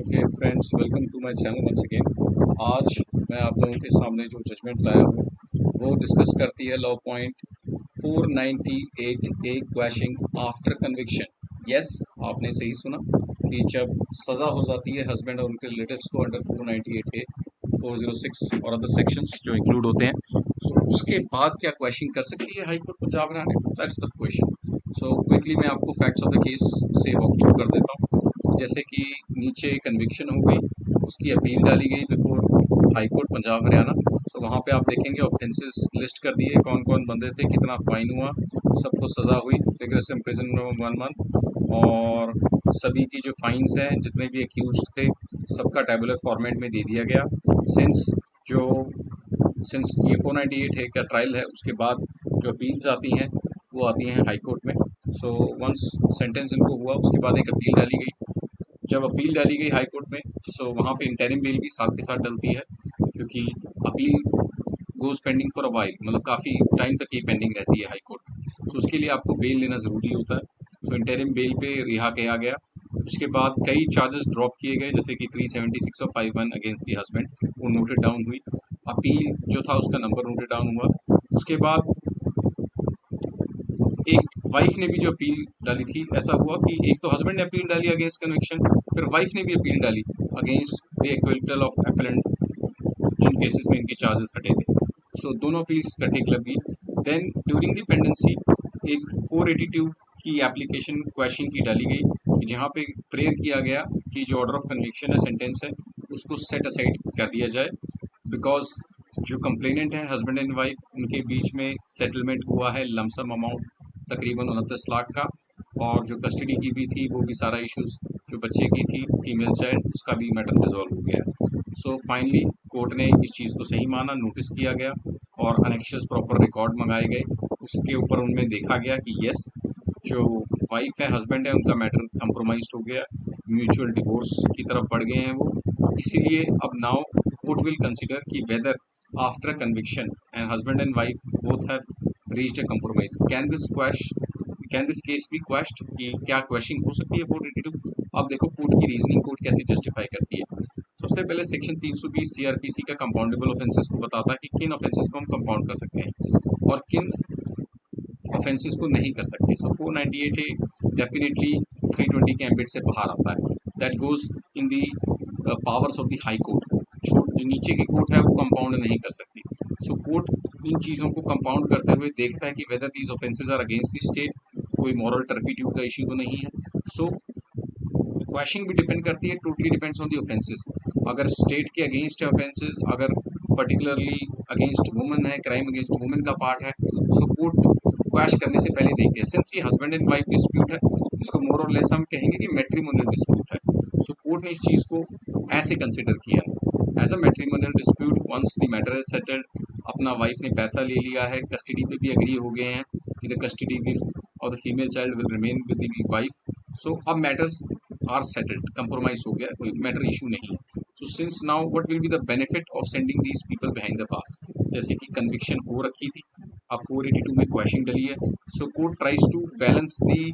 Okay friends, welcome to my channel once again. आज मैं आप लोगों के सामने जो जजमेंट लाया हूँ वो डिस्कस करती है लॉ पॉइंट 498 ए क्वैशिंग आफ्टर कन्विक्शन। यस, आपने सही सुना कि जब सज़ा हो जाती है हस्बैंड और उनके रिलेटिव्स को अंडर 498 ए, 406 और अदर सेक्शंस जो इंक्लूड होते हैं, तो उसके बाद क्या क्वैशिंग कर सकती है high court Punjab Haryana? That's the question. So quickly मैं आपको फैक्ट्स ऑफ द केस से वॉक थ्रू कर देता हूँ। जैसे कि नीचे कन्विक्शन हो गई, उसकी अपील डाली गई before high court Punjab Haryana. So वहाँ पे आप देखेंगे ऑफेंसेस लिस्ट कर दिए, कौन कौन बंदे थे, कितना फाइन हुआ, सबको सज़ा हुई, रिग्रेसिव इम्प्रिजनमेंट 1 मंथ, और सभी की जो फाइन्स हैं जितने भी एक्यूज्ड थे सबका टेबुलर फॉर्मेट में दे दिया गया। जो सिंस ये 498 है का ट्रायल है, उसके बाद जो अपील्स आती हैं वो आती हैं हाई कोर्ट में। सो वंस सेंटेंस इनको हुआ उसके बाद एक अपील डाली गई। जब अपील डाली गई हाई कोर्ट में, सो वहाँ पे इंटरिम बेल भी साथ के साथ डलती है, क्योंकि appeal goes pending for a while, मतलब काफ़ी टाइम तक ये पेंडिंग रहती है हाई कोर्ट में। सो उसके लिए आपको बेल लेना ज़रूरी होता है। सो इंटरिम बेल पे रिहा किया गया। उसके बाद कई चार्जेस ड्रॉप किए गए, जैसे कि 376 और 51 अगेंस्ट दी हस्बैंड वो नोटेड डाउन हुई। अपील जो था उसका नंबर नोटेड डाउन हुआ। उसके बाद एक वाइफ ने भी जो अपील डाली थी, ऐसा हुआ कि एक तो हस्बैंड ने अपील डाली अगेंस्ट कन्विक्शन, फिर वाइफ ने भी अपील डाली against the acquittal of appellant जिन केसेस में इनके चार्जेस हटे थे। सो दोनों अपील्स इकट्ठे क्लब गई। देन ड्यूरिंग द पेंडेंसी एक 482 की एप्लीकेशन क्वैशिंग की डाली गई, कि जहाँ पे प्रेयर किया गया कि जो ऑर्डर ऑफ कन्विक्शन है, सेंटेंस है, उसको सेट असाइड कर दिया जाए, बिकॉज जो कंप्लेनेंट है हस्बैंड एंड वाइफ, उनके बीच में सेटलमेंट हुआ है लमसम अमाउंट तकरीबन 29 लाख का, और जो कस्टडी की भी थी वो भी सारा इश्यूज जो बच्चे की थी फीमेल चाइल्ड, उसका भी मैटर रिजॉल्व हो गया। सो फाइनली कोर्ट ने इस चीज़ को सही माना, नोटिस किया गया और अनेक्शंस प्रॉपर रिकॉर्ड मंगाए गए। उसके ऊपर उनमें देखा गया कि यस, जो वाइफ है हस्बैंड है उनका मैटर कंप्रोमाइज हो गया, म्यूचुअल डिवोर्स की तरफ बढ़ गए हैं वो। इसीलिए अब नाउ कोर्ट विल कंसिडर कि whether after conviction and husband and wife both have reached a compromise, can this case be quashed, कि क्या क्वेश्चन हो सकती है 482? अब देखो कोर्ट की रीजनिंग कोर्ट कैसे जस्टिफाई करती है। सबसे पहले सेक्शन 320 सीआरपीसी का कंपाउंडेबल ऑफेंसेस को बताता है कि किन ऑफेंसेस को हम कंपाउंड कर सकते हैं और किन ऑफेंसेस को नहीं कर सकते। सो 498 ए डेफिनेटली 320 के एम्बिट से बाहर आता है। That goes in the powers of the high court. जो नीचे की कोर्ट है वो कंपाउंड नहीं कर सकती। सो कोर्ट इन चीज़ों को कंपाउंड करते हुए देखता है कि whether these offences are against the state, कोई मॉरल टर्पीट्यूड का इश्यू तो नहीं है। सो क्वेश्चन भी डिपेंड करती है, totally depends on the offences. अगर स्टेट के अगेंस्ट है ऑफेंसेस, अगर पर्टिकुलरली अगेंस्ट वुमेन है, क्राइम अगेंस्ट वुमेन का पार्ट है, सो कोर्ट क्वैश करने से पहले देखते हैं। सिंस ये हस्बैंड एंड वाइफ डिस्प्यूट है, इसको मोर और लेस हम कहेंगे कि मैट्रिमोनियल डिस्प्यूट है। सो कोर्ट ने इस चीज़ को ऐसे कंसिडर किया है as a matrimonial dispute. Once the matter is settled, अपना वाइफ ने पैसा ले लिया है, कस्टडी पे भी एग्री हो गए हैं कि द कस्टडी विल और the female child will remain with the wife. So अब मैटर्स आर सेटल्ड, कंप्रोमाइज हो गया, कोई मैटर इशू नहीं है। So since now what will be the benefit of sending these people behind the bars? जैसे कि conviction हो रखी थी, अब 482 में क्वेश्चन डली है। So court tries to balance the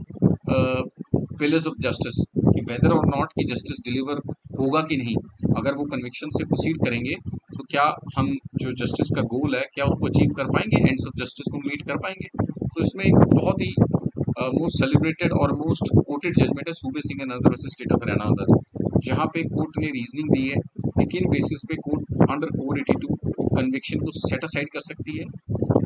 pillars of justice, कि वेदर और नॉट की जस्टिस डिलीवर होगा कि नहीं। अगर वो कन्विक्शन से प्रोसीड करेंगे तो क्या हम जो जस्टिस का गोल है क्या उसको अचीव कर पाएंगे, एंड्स ऑफ जस्टिस को मीट कर पाएंगे। सो इसमें एक बहुत ही मोस्ट सेलिब्रेटेड और मोस्ट कोटेड जजमेंट है सूबे Singh and other versus state of Haryana other, जहाँ पे कोर्ट ने रीजनिंग दी है कि किन बेसिस पे कोर्ट अंडर 482 कन्विक्शन को सेट असाइड कर सकती है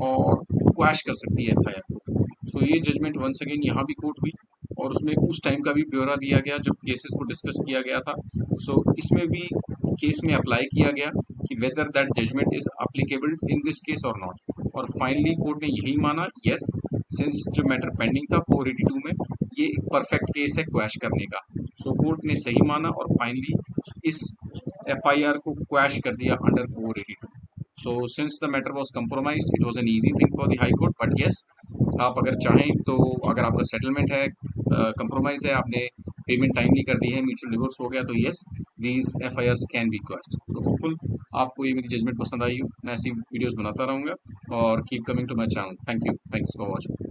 और क्वैश कर सकती है एफआईआर को। सो ये जजमेंट वंस अगेन यहाँ भी कोर्ट हुई, और उसमें उस टाइम का भी ब्यौरा दिया गया जब केसेस को डिस्कस किया गया था। सो इसमें भी केस में अप्लाई किया गया कि whether that judgement is applicable in this case और नॉट, और फाइनली कोर्ट ने यही माना, यस, सिंस जो मैटर पेंडिंग था 482 में, ये एक परफेक्ट केस है क्वैश करने का। सो कोर्ट ने सही माना और फाइनली इस एफआईआर को क्वैश कर दिया under 482। So since the matter was compromised, it was an easy thing for the high court, but yes, आप अगर चाहें तो, अगर आपका सेटलमेंट है, कंप्रोमाइज है, आपने पेमेंट टाइमली कर दी है, म्यूचुअल डिवोर्स हो गया, तो yes, these FIRs can be quashed. So hopeful आपको ये मेरी जजमेंट पसंद आई हो। मैं ऐसी वीडियोस बनाता रहूँगा, और keep coming to my channel. Thank you, thanks for watching.